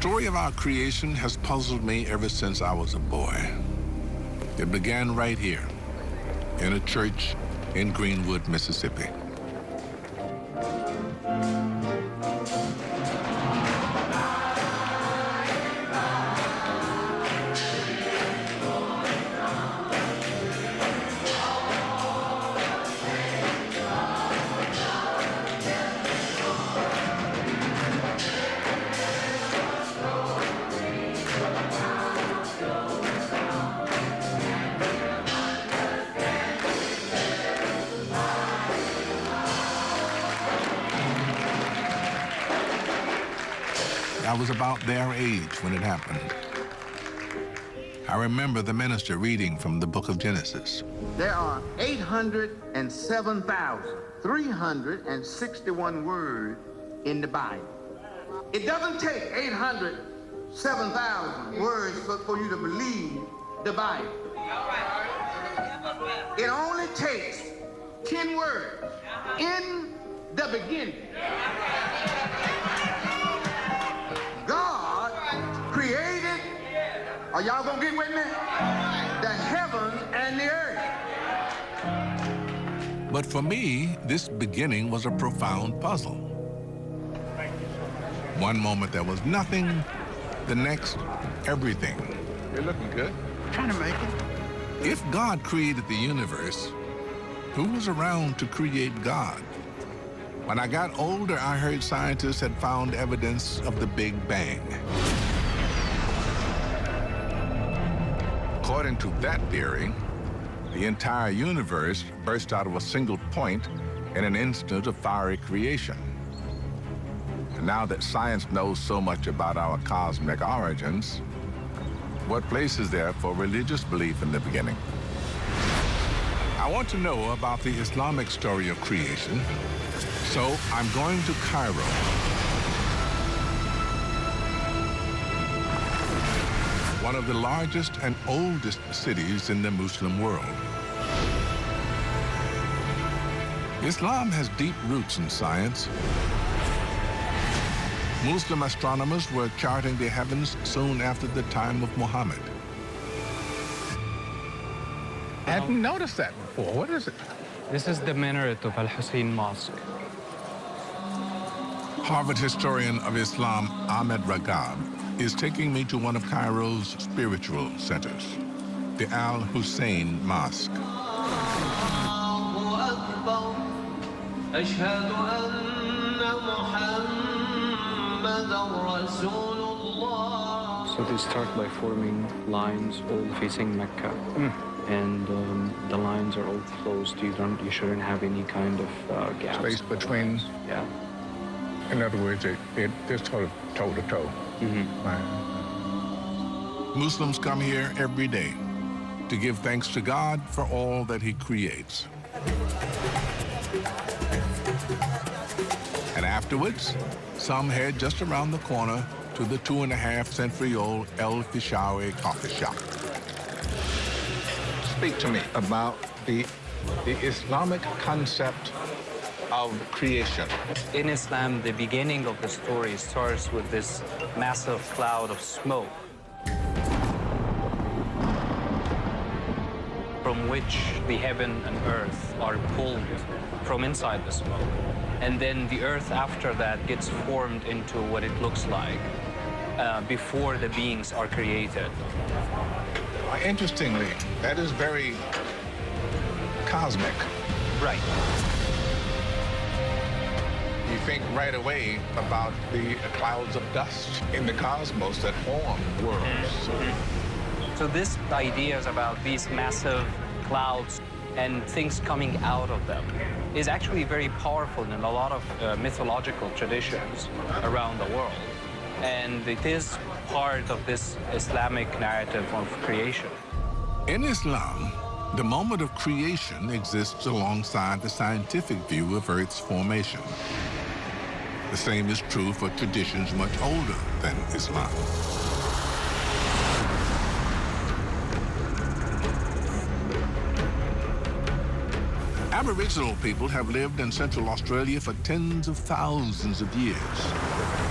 story of our creation has puzzled me ever since I was a boy. It began right here, in a church in Greenwood, Mississippi. I was about their age when it happened. I remember the minister reading from the book of Genesis. There are 807,361 words in the Bible. It doesn't take 807,000 words for you to believe the Bible. It only takes 10 words. In the beginning, God created, are y'all gonna get with me? The heavens and the earth. But for me, this beginning was a profound puzzle. One moment there was nothing, the next, everything. You're looking good. Trying to make it. If God created the universe, who was around to create God? When I got older, I heard scientists had found evidence of the Big Bang. According to that theory, the entire universe burst out of a single point in an instant of fiery creation. And now that science knows so much about our cosmic origins, what place is there for religious belief in the beginning? I want to know about the Islamic story of creation, so I'm going to Cairo. One of the largest and oldest cities in the Muslim world. Islam has deep roots in science. Muslim astronomers were charting the heavens soon after the time of Muhammad. I hadn't noticed that before. What is it? This is the minaret of Al-Hussein Mosque. Harvard historian of Islam, Ahmed Ragab, is taking me to one of Cairo's spiritual centers, the Al-Hussein Mosque. So they start by forming lines all facing Mecca. And the lines are all closed. You shouldn't have any kind of gaps. Space between. Yeah. In other words, they're sort of toe-to-toe. Right. Muslims come here every day to give thanks to God for all that he creates. And afterwards, some head just around the corner to the 2.5-century-old El Fishawi coffee shop. Speak to me about the Islamic concept of creation. In Islam, the beginning of the story starts with this massive cloud of smoke, from which the heaven and earth are pulled from inside the smoke. And then the earth after that gets formed into what it looks like before the beings are created. Interestingly, that is very cosmic. Right. You think right away about the clouds of dust in the cosmos that form worlds. So this idea is about these massive clouds and things coming out of them is actually very powerful in a lot of mythological traditions around the world. And it is part of this Islamic narrative of creation. In Islam, the moment of creation exists alongside the scientific view of Earth's formation. The same is true for traditions much older than Islam. Aboriginal people have lived in Central Australia for tens of thousands of years.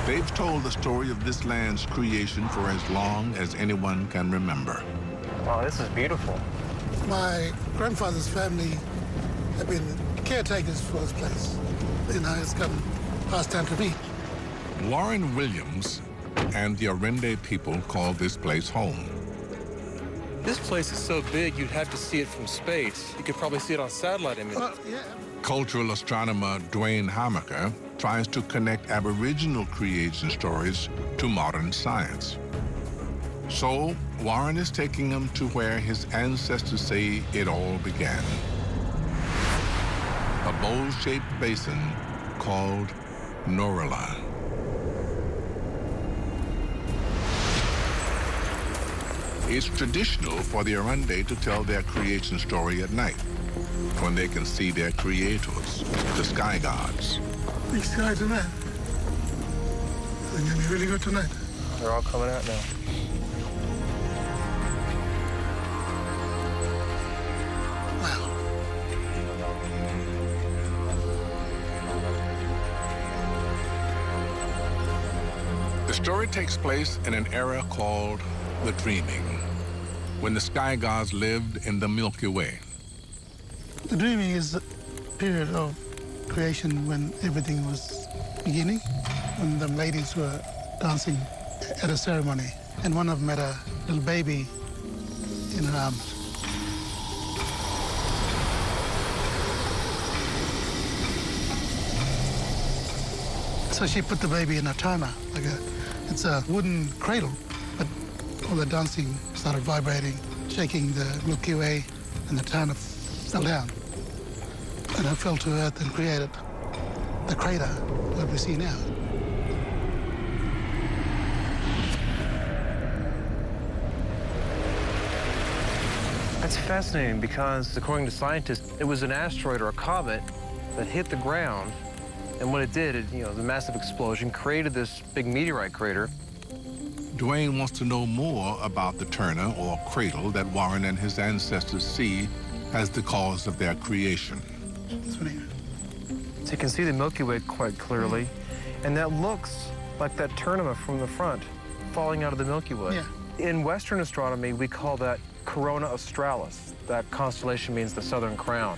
They've told the story of this land's creation for as long as anyone can remember. Wow, this is beautiful. My grandfather's family have been caretakers for this place. You know, it's come passed down to me. Warren Williams and the Arende people call this place home. This place is so big, you'd have to see it from space. You could probably see it on satellite images. Yeah. Cultural astronomer Dwayne Hamaker tries to connect Aboriginal creation stories to modern science. So, Warren is taking him to where his ancestors say it all began. A bowl-shaped basin called Norala. It's traditional for the Arende to tell their creation story at night, when they can see their creators, the sky gods. Big sky tonight. It's gonna be really good tonight. They're all coming out now. Wow. The story takes place in an era called the Dreaming, when the sky gods lived in the Milky Way. The dreaming is a period of creation when everything was beginning, when the ladies were dancing at a ceremony, and one of them had a little baby in her arms. So she put the baby in a tana, it's a wooden cradle, but all the dancing started vibrating, shaking the Milky Way, and the tana fell down. And it fell to earth and created the crater that we see now. That's fascinating because, according to scientists, it was an asteroid or a comet that hit the ground, and what it did, the massive explosion created this big meteorite crater. Dwayne wants to know more about the Turner, or cradle, that Warren and his ancestors see as the cause of their creation. That's what So you can see the Milky Way quite clearly, and that looks like that tournament from the front falling out of the Milky Way. Yeah. In Western astronomy, we call that Corona Australis. That constellation means the Southern Crown.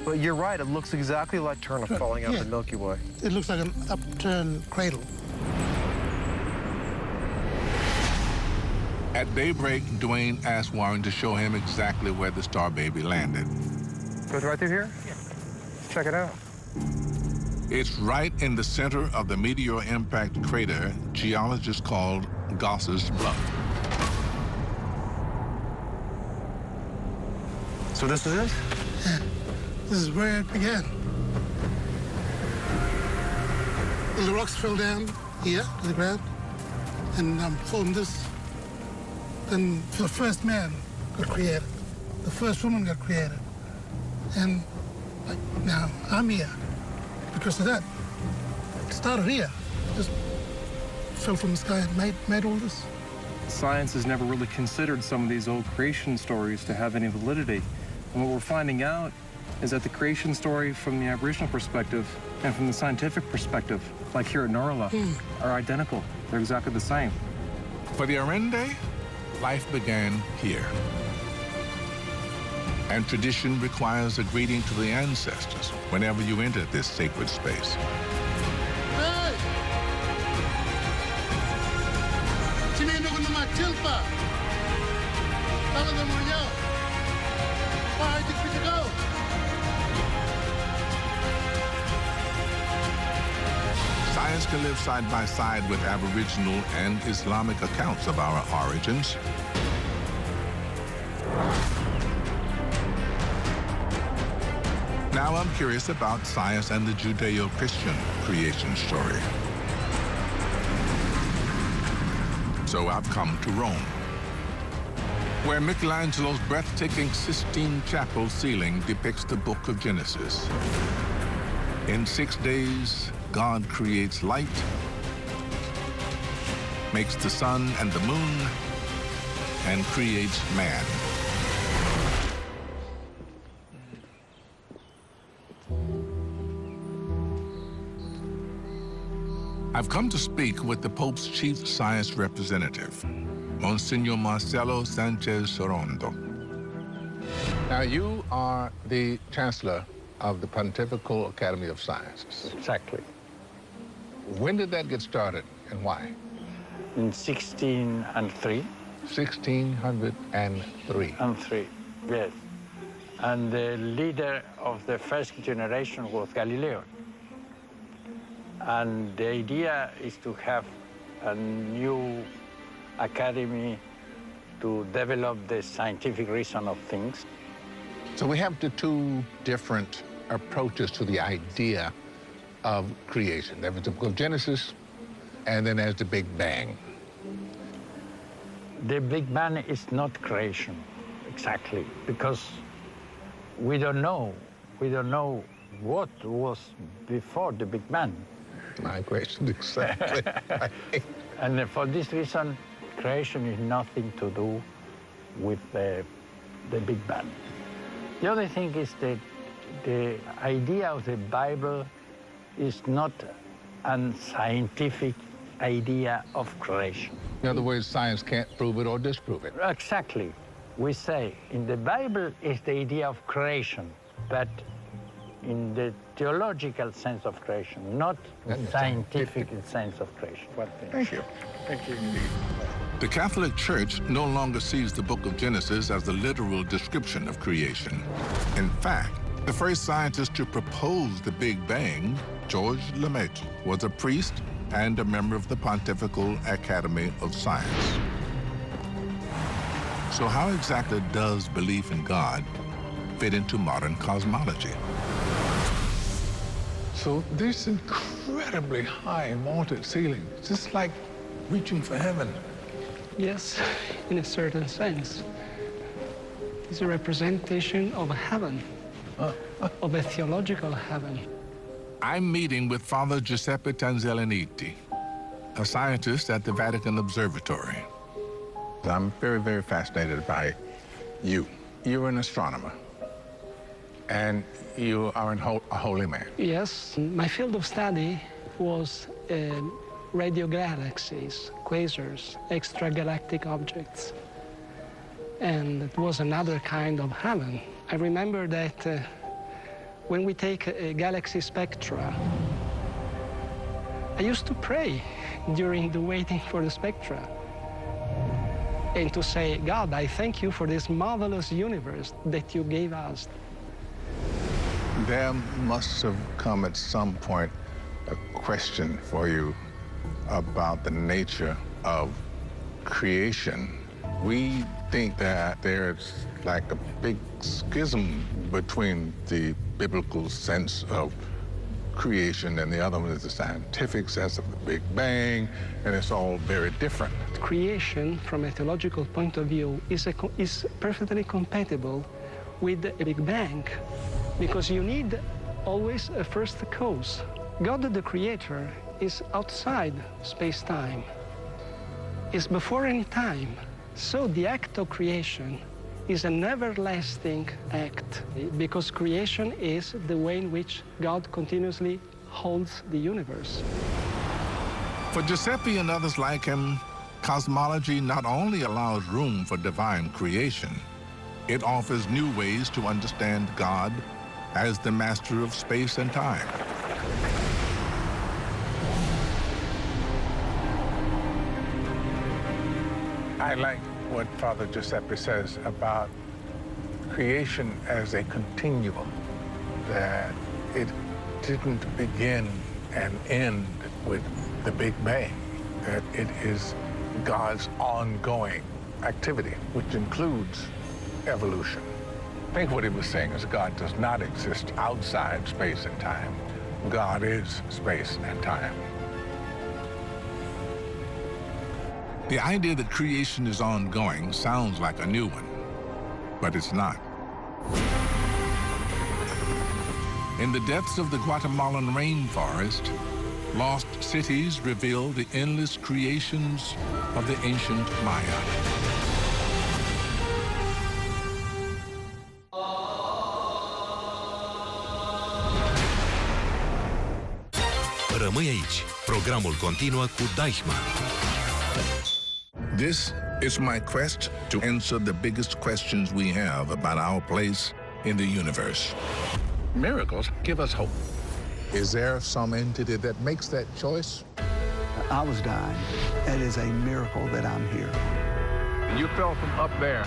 But you're right, it looks exactly like Turner falling out of the Milky Way. It looks like an upturned cradle. At daybreak, Dwayne asked Warren to show him exactly where the star baby landed. Goes right through here? Yeah. Check it out. It's right in the center of the meteor impact crater geologists called Goss's Bluff. So this is it? Yeah. This is where it began. The rocks fell down here to the ground and formed this. Then the first man got created. The first woman got created. And now I'm here because of that. It started here. Just fell from the sky and made all this. Science has never really considered some of these old creation stories to have any validity. And what we're finding out is that the creation story from the Aboriginal perspective and from the scientific perspective, like here at Norala, are identical. They're exactly the same. For the Arende, life began here. And tradition requires a greeting to the ancestors whenever you enter this sacred space. Hey! Science can live side by side with Aboriginal and Islamic accounts of our origins. Now I'm curious about science and the Judeo-Christian creation story. So I've come to Rome, where Michelangelo's breathtaking Sistine Chapel ceiling depicts the book of Genesis. In 6 days, God creates light, makes the sun and the moon, and creates man. I've come to speak with the Pope's chief science representative, Monsignor Marcelo Sanchez Sorondo. Now, you are the Chancellor of the Pontifical Academy of Sciences. Exactly. When did that get started and why? In 1603. 1603. And 3, yes. And the leader of the first generation was Galileo. And the idea is to have a new academy to develop the scientific reason of things. So we have the two different approaches to the idea of creation. There was the book of Genesis, and then there's the Big Bang. The Big Bang is not creation, exactly, because we don't know. We don't know what was before the Big Bang. My question, exactly. And for this reason, creation is nothing to do with the Big Bang. The other thing is that the idea of the Bible is not a scientific idea of creation. In other words, science can't prove it or disprove it. Exactly. We say in the Bible is the idea of creation, but in the theological sense of creation, not the scientific sense of creation. Thank you. Thank you. The Catholic Church no longer sees the book of Genesis as the literal description of creation. In fact, the first scientist to propose the Big Bang, George Lemaitre, was a priest and a member of the Pontifical Academy of Science. So how exactly does belief in God fit into modern cosmology? So this incredibly high vaulted ceiling, just like reaching for heaven. Yes, in a certain sense. It's a representation of heaven, of a theological heaven. I'm meeting with Father Giuseppe Tanzellaniti, a scientist at the Vatican Observatory. I'm very, very fascinated by you. You're an astronomer, and you are a holy man. Yes, my field of study was radio galaxies, quasars, extragalactic objects. And it was another kind of heaven. I remember that when we take a galaxy spectra, I used to pray during the waiting for the spectra and to say, God, I thank you for this marvelous universe that you gave us. There must have come at some point a question for you about the nature of creation. We think that there's like a big schism between the biblical sense of creation and the other one is the scientific sense of the Big Bang, and it's all very different. Creation, from a theological point of view, is perfectly compatible with a Big Bang, because you need always a first cause. God, the Creator, is outside space-time, is before any time. So the act of creation is an everlasting act, because creation is the way in which God continuously holds the universe. For Giuseppe and others like him, cosmology not only allows room for divine creation, it offers new ways to understand God as the master of space and time. I like what Father Giuseppe says about creation as a continuum, that it didn't begin and end with the Big Bang, that it is God's ongoing activity, which includes evolution. I think what he was saying is God does not exist outside space and time. God is space and time. The idea that creation is ongoing sounds like a new one, but it's not. In the depths of the Guatemalan rainforest, lost cities reveal the endless creations of the ancient Maya. Rămâi aici. Programul continuă cu Deichmann. This is my quest to answer the biggest questions we have about our place in the universe. Miracles give us hope. Is there some entity that makes that choice? I was dying. It is a miracle that I'm here. You fell from up there